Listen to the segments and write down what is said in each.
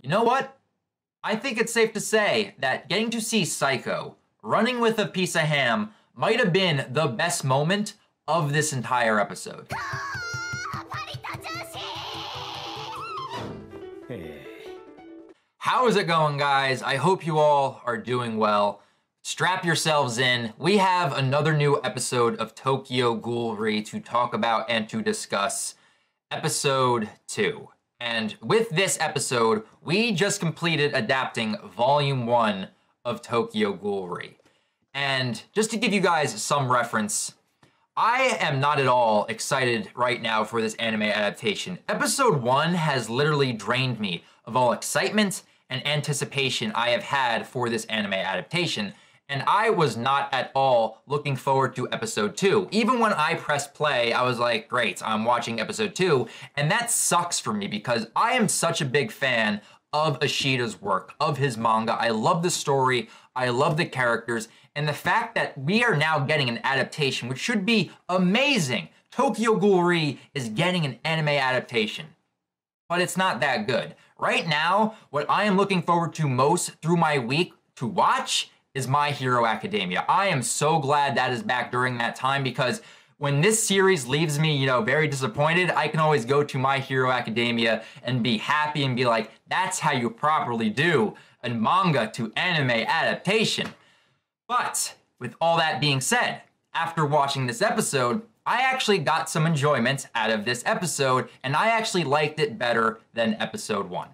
You know what? I think it's safe to say that getting to see Saiko running with a piece of ham might have been the best moment of this entire episode. How is it going, guys? I hope you all are doing well. Strap yourselves in. We have another new episode of Tokyo Ghoul to talk about and to discuss. Episode 2. And with this episode, we just completed adapting Volume 1 of Tokyo Ghoul. And just to give you guys some reference, I am not at all excited right now for this anime adaptation. Episode 1 has literally drained me of all excitement and anticipation I have had for this anime adaptation. And I was not at all looking forward to episode 2. Even when I pressed play, I was like, great, I'm watching episode 2. And that sucks for me because I am such a big fan of Ishida's work, of his manga. I love the story, I love the characters, and the fact that we are now getting an adaptation, which should be amazing. Tokyo Ghoul is getting an anime adaptation, but it's not that good. Right now, what I am looking forward to most through my week to watch is My Hero Academia. I am so glad that is back during that time because when this series leaves me, very disappointed, I can always go to My Hero Academia and be happy and be like, that's how you properly do a manga to anime adaptation. But with all that being said, after watching this episode, I actually got some enjoyment out of this episode, and I actually liked it better than episode 1.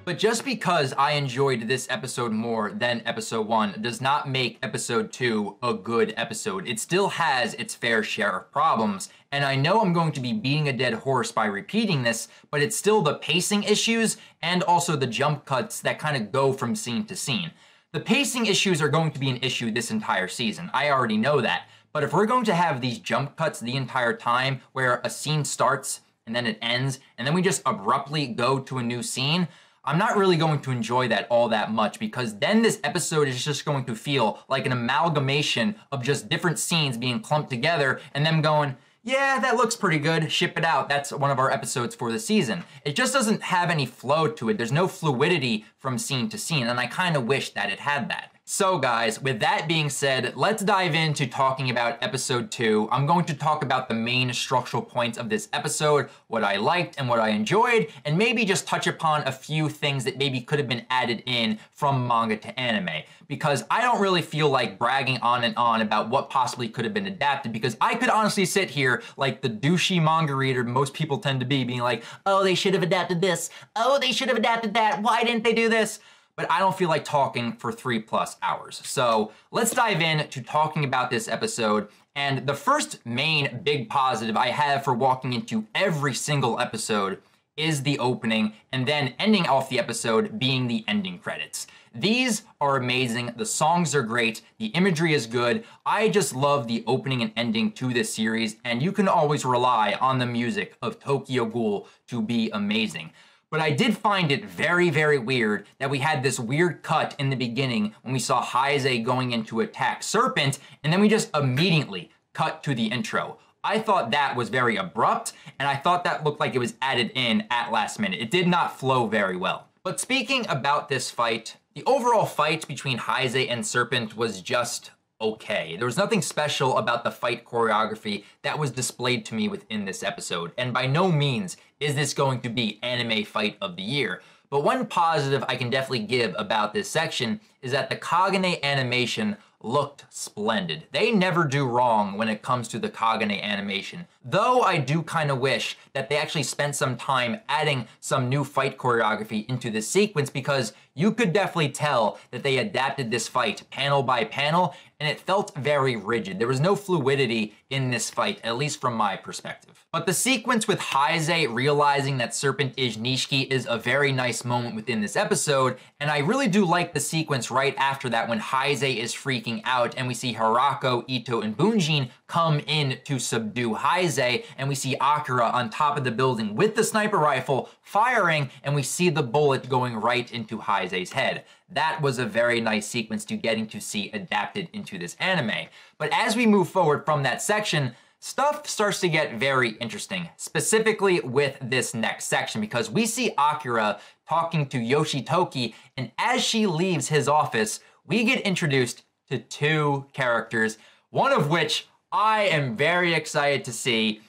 But just because I enjoyed this episode more than episode 1 does not make episode 2 a good episode. It still has its fair share of problems, and I know I'm going to be beating a dead horse by repeating this, but it's still the pacing issues and also the jump cuts that kind of go from scene to scene. The pacing issues are going to be an issue this entire season. I already know that. But if we're going to have these jump cuts the entire time where a scene starts and then it ends, and then we just abruptly go to a new scene, I'm not really going to enjoy that all that much because then this episode is just going to feel like an amalgamation of just different scenes being clumped together and them going, yeah, that looks pretty good, ship it out, that's one of our episodes for the season. It just doesn't have any flow to it. There's no fluidity from scene to scene, and I kind of wish that it had that. So guys, with that being said, let's dive into talking about episode 2. I'm going to talk about the main structural points of this episode, what I liked and what I enjoyed, and maybe just touch upon a few things that maybe could have been added in from manga to anime. Because I don't really feel like bragging on and on about what possibly could have been adapted, because I could honestly sit here like the douchey manga reader most people tend to be, being like, oh, they should have adapted this, oh, they should have adapted that, why didn't they do this? But I don't feel like talking for 3+ hours. So let's dive in to talking about this episode. And the first main big positive I have for walking into every single episode is the opening, and then ending off the episode being the ending credits. These are amazing, the songs are great, the imagery is good. I just love the opening and ending to this series, and you can always rely on the music of Tokyo Ghoul to be amazing. But I did find it very, very weird that we had this weird cut in the beginning when we saw Haise going in to attack Serpent, and then we just immediately cut to the intro. I thought that was very abrupt, and I thought that looked like it was added in at last minute. It did not flow very well. But speaking about this fight, the overall fight between Haise and Serpent was just okay. There was nothing special about the fight choreography that was displayed to me within this episode, and by no means is this going to be anime fight of the year. But one positive I can definitely give about this section is that the Kagane animation looked splendid. They never do wrong when it comes to the Kagane animation. Though I do kind of wish that they actually spent some time adding some new fight choreography into this sequence, because you could definitely tell that they adapted this fight panel by panel, and it felt very rigid. There was no fluidity in this fight, at least from my perspective. But the sequence with Haise realizing that Serpent is Nishiki is a very nice moment within this episode, and I really do like the sequence right after that when Haise is freaking out and we see Harako, Ito, and Bunjin come in to subdue Haise, and we see Akira on top of the building with the sniper rifle firing, and we see the bullet going right into Haise's head. That was a very nice sequence to getting to see adapted into this anime. But as we move forward from that section, stuff starts to get very interesting, specifically with this next section, because we see Akira talking to Yoshitoki, and as she leaves his office, we get introduced to two characters, one of which I am very excited to see,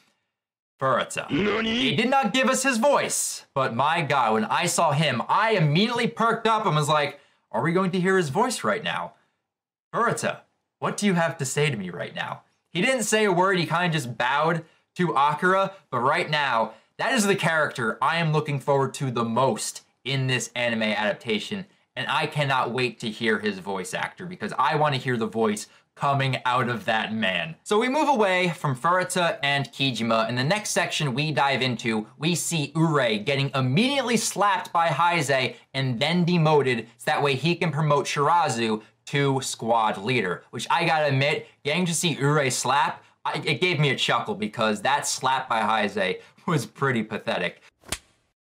Furuta. He did not give us his voice, but my God, when I saw him, I immediately perked up and was like, are we going to hear his voice right now? Furuta, what do you have to say to me right now? He didn't say a word, he kind of just bowed to Akira, but right now, that is the character I am looking forward to the most in this anime adaptation, and I cannot wait to hear his voice actor because I want to hear the voice coming out of that man. So we move away from Furuta and Kijima. In the next section we dive into, we see Urei getting immediately slapped by Haise and then demoted so that way he can promote Shirazu to squad leader, which I gotta admit, getting to see Urei slap, it gave me a chuckle because that slap by Haise was pretty pathetic.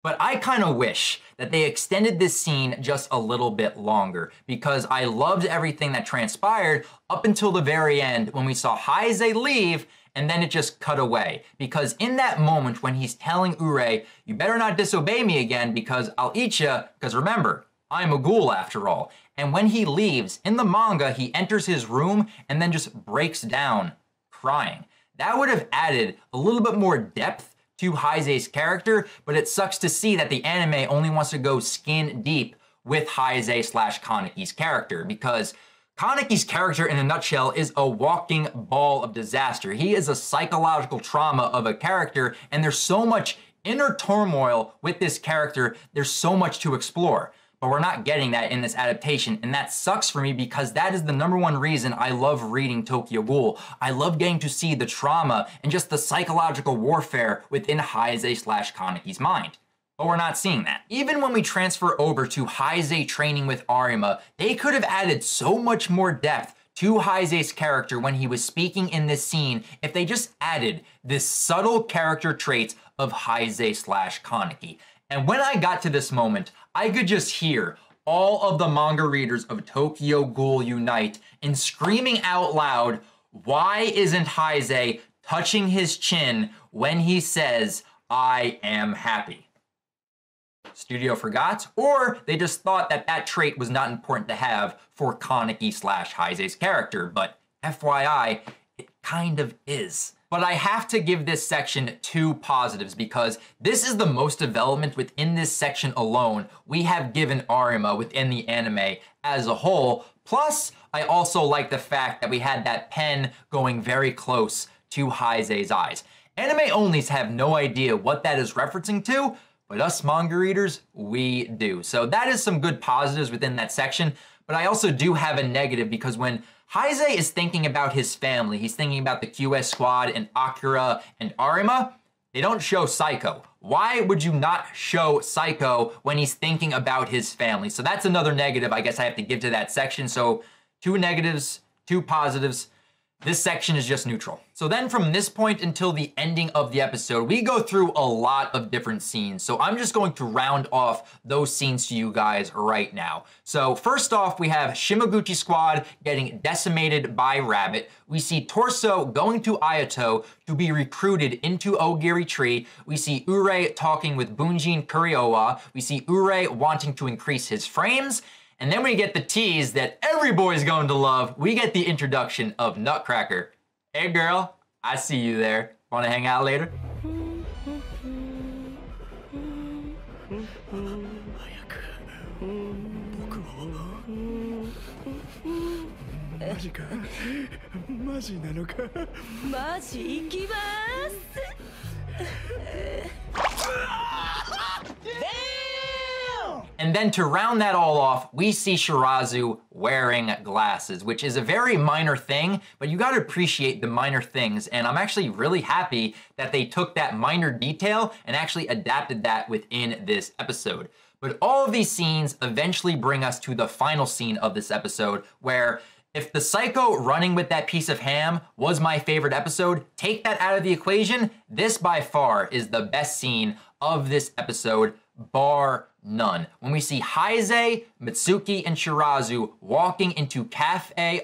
But I kind of wish that they extended this scene just a little bit longer because I loved everything that transpired up until the very end when we saw Haise leave and then it just cut away. Because in that moment when he's telling Urei, you better not disobey me again because I'll eat ya, because remember, I'm a ghoul after all. And when he leaves, in the manga, he enters his room and then just breaks down crying. That would have added a little bit more depth to Heise's character, but it sucks to see that the anime only wants to go skin deep with Haise/Kaneki's character, because Kaneki's character in a nutshell is a walking ball of disaster. He is a psychological trauma of a character, and there's so much inner turmoil with this character, there's so much to explore. But we're not getting that in this adaptation, and that sucks for me because that is the #1 reason I love reading Tokyo Ghoul. I love getting to see the trauma and just the psychological warfare within Haise/Kaneki's mind. But we're not seeing that. Even when we transfer over to Haise training with Arima, they could have added so much more depth to Heise's character when he was speaking in this scene if they just added this subtle character traits of Haise/Kaneki. And when I got to this moment, I could just hear all of the manga readers of Tokyo Ghoul unite in screaming out loud, why isn't Haise touching his chin when he says, I am happy? Studio forgot, or they just thought that that trait was not important to have for Kaneki/Heise's character, but FYI, it kind of is. But I have to give this section 2 positives because this is the most development within this section alone we have given Arima within the anime as a whole. Plus, I also like the fact that we had that pen going very close to Heise's eyes. Anime onlys have no idea what that is referencing to, but us manga readers, we do. So that is some good positives within that section, but I also do have a negative because when Haise is thinking about his family, he's thinking about the QS squad and Akira and Arima, they don't show Saiko. Why would you not show Saiko when he's thinking about his family? So that's another negative I guess I have to give to that section. So 2 negatives, 2 positives. This section is just neutral. So then from this point until the ending of the episode, we go through a lot of different scenes. So I'm just going to round off those scenes to you guys right now. So first off, we have Shimaguchi Squad getting decimated by Rabbit. We see Torso going to Ayato to be recruited into Ogiri Tree. We see Urei talking with Bunjin Kuriowa. We see Urei wanting to increase his frames. And then we get the tease that every boy's going to love. We get the introduction of Nutcracker. Hey girl, I see you there. Want to hang out later? And then to round that all off, we see Shirazu wearing glasses, which is a very minor thing, but you gotta appreciate the minor things. And I'm actually really happy that they took that minor detail and actually adapted that within this episode. But all of these scenes eventually bring us to the final scene of this episode, where if the Saiko running with that piece of ham was my favorite episode, take that out of the equation, this by far is the best scene of this episode, bar none. When we see Haise, Mitsuki, and Shirazu walking into Cafe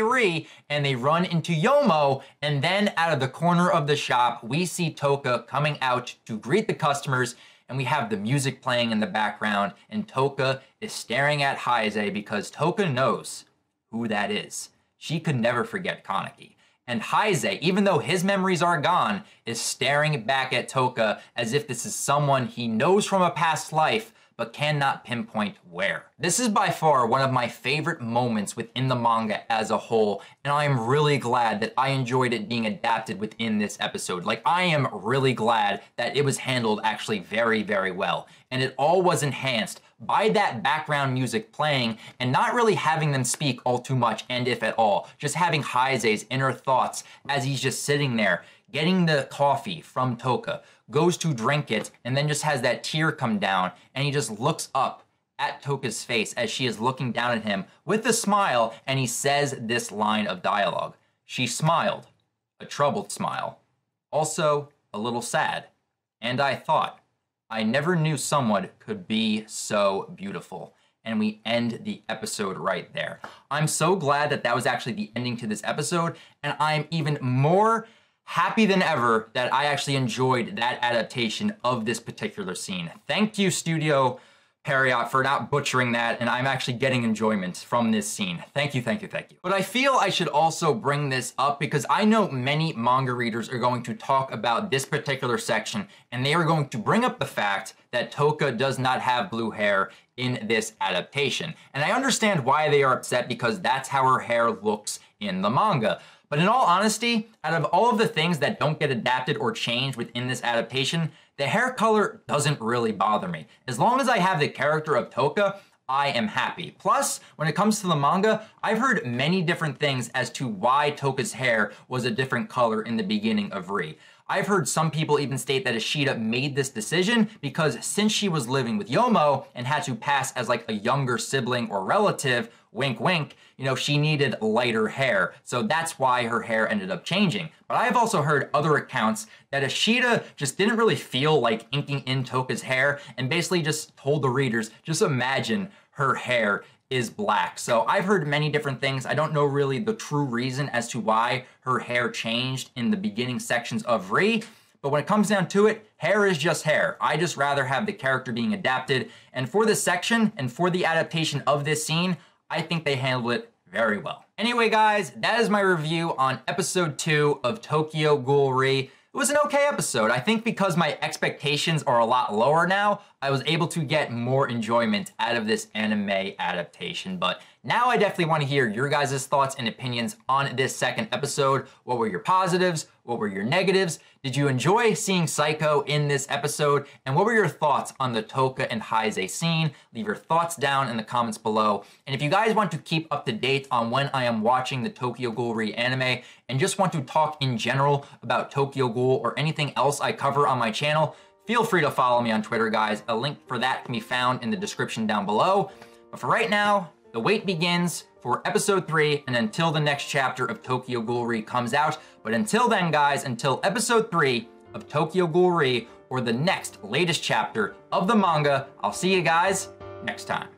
Ri, and they run into Yomo, and then out of the corner of the shop, we see Touka coming out to greet the customers, and we have the music playing in the background, and Touka is staring at Haise because Touka knows who that is. She could never forget Kaneki. And Haise, even though his memories are gone, is staring back at Touka as if this is someone he knows from a past life, but cannot pinpoint where. This is by far one of my favorite moments within the manga as a whole, and I am really glad that I enjoyed it being adapted within this episode. Like, I am really glad that it was handled actually very, very well. And it all was enhanced by that background music playing and not really having them speak all too much, and if at all. Just having Haise's inner thoughts as he's just sitting there, getting the coffee from Touka, goes to drink it, and then just has that tear come down, and he just looks up at Touka's face as she is looking down at him with a smile, and he says this line of dialogue. She smiled, a troubled smile, also a little sad, and I thought, I never knew someone could be so beautiful. And we end the episode right there. I'm so glad that that was actually the ending to this episode, and I'm even more happy than ever that I actually enjoyed that adaptation of this particular scene. Thank you, Studio Period, for not butchering that, and I'm actually getting enjoyment from this scene. Thank you, thank you, thank you. But I feel I should also bring this up because I know many manga readers are going to talk about this particular section, and they are going to bring up the fact that Touka does not have blue hair in this adaptation. And I understand why they are upset because that's how her hair looks in the manga. But in all honesty, out of all of the things that don't get adapted or changed within this adaptation, the hair color doesn't really bother me. As long as I have the character of Touka, I am happy. Plus, when it comes to the manga, I've heard many different things as to why Touka's hair was a different color in the beginning of Ri. I've heard some people even state that Ishida made this decision because since she was living with Yomo and had to pass as like a younger sibling or relative, wink wink, you know, she needed lighter hair. So that's why her hair ended up changing. But I've also heard other accounts that Ishida just didn't really feel like inking in Touka's hair and basically just told the readers, just imagine her hair is black. So I've heard many different things. I don't know really the true reason as to why her hair changed in the beginning sections of Ri, but when it comes down to it, hair is just hair. I just rather have the character being adapted, and for this section and for the adaptation of this scene, I think they handled it very well. Anyway guys, that is my review on episode 2 of Tokyo Ghoul Ri. It was an okay episode. I think because my expectations are a lot lower now, I was able to get more enjoyment out of this anime adaptation. But now I definitely want to hear your guys' thoughts and opinions on this second episode. What were your positives? What were your negatives? Did you enjoy seeing Saiko in this episode? And what were your thoughts on the Touka and Haise scene? Leave your thoughts down in the comments below. And if you guys want to keep up to date on when I am watching the Tokyo Ghoul Ri anime and just want to talk in general about Tokyo Ghoul or anything else I cover on my channel, feel free to follow me on Twitter, guys. A link for that can be found in the description down below. But for right now, the wait begins for episode 3 and until the next chapter of Tokyo Ghoul Ri comes out. But until then, guys, until episode 3 of Tokyo Ghoul Ri or the next latest chapter of the manga, I'll see you guys next time.